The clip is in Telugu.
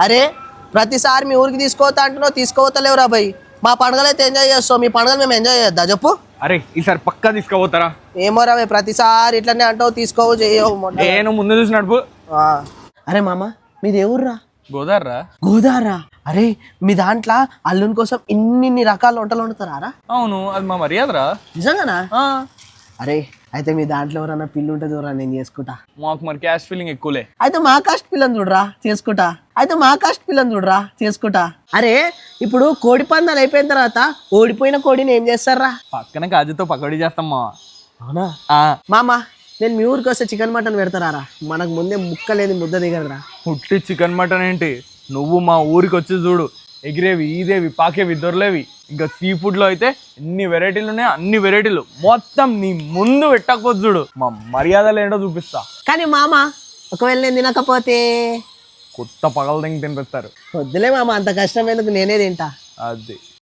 అరే ప్రతిసారి మీ ఊరికి తీసుకోవతా అంటున్నావు తీసుకోవతలేవురా భయ్. మా పండుగలు అయితే ఎంజాయ్ చేస్తావు, మీ పండుగలు మేము ఎంజాయ్ చేద్దా చెప్పు. అరే ఈసారి పక్కా తీసుకుపోతారా? ఏమో రా భయ్, ప్రతిసారి ఇట్లనే అంటావు తీసుకోవు చేయవు. నేను ముందు చూసి నడుపు. అరే మామ మీది ఏ ఊర్రా? గోదావరా. గోదావరా? అరే మీ దాంట్లో అల్లుని కోసం ఇన్ని రకాల వంటలు వండుతారా? అవును, అది మా మర్యాదరా. నిజంగానా? అరే అయితే మీ దాంట్లో ఎవరన్నా పిల్లు ఉంటుంది ఎవరా, నేను చేసుకుంటా. మాకు మరి క్యాష్ ఫీలింగ్ ఎక్కువలే. అయితే మా కాస్ట్ పిల్లని చూడరా చేసుకుంటా. అరే ఇప్పుడు కోడి పందాలు అయిపోయిన తర్వాత ఓడిపోయిన కోడిని ఏం చేస్తారా? పక్కన కాజుతో పకోడీ చేస్తాం మావా. అవునా మామ? నేను మీ ఊరికి వస్తే చికెన్ మటన్ పెడతారా? మనకు ముందే ముక్క లేని ముద్ద దిగదురా. పుట్టి చికెన్ మటన్ ఏంటి, నువ్వు మా ఊరికి వచ్చి చూడు. ఎగిరేవి, ఈదేవి, పాకేవి, దొరలేవి. ఇంకా సీ ఫుడ్ లో అయితే ఎన్ని వెరైటీలు ఉన్నాయో అన్ని వెరైటీలు మొత్తం నీ ముందు పెట్టకపోతే చూడు, మా మర్యాదలు ఏంటో చూపిస్తా. కానీ మామ ఒకవేళ నేను తినకపోతే? కొత్త పగల తినిపిస్తారు. వద్దులే మామ, అంత కష్టం ఎందుకు, నేనే తింటా. అది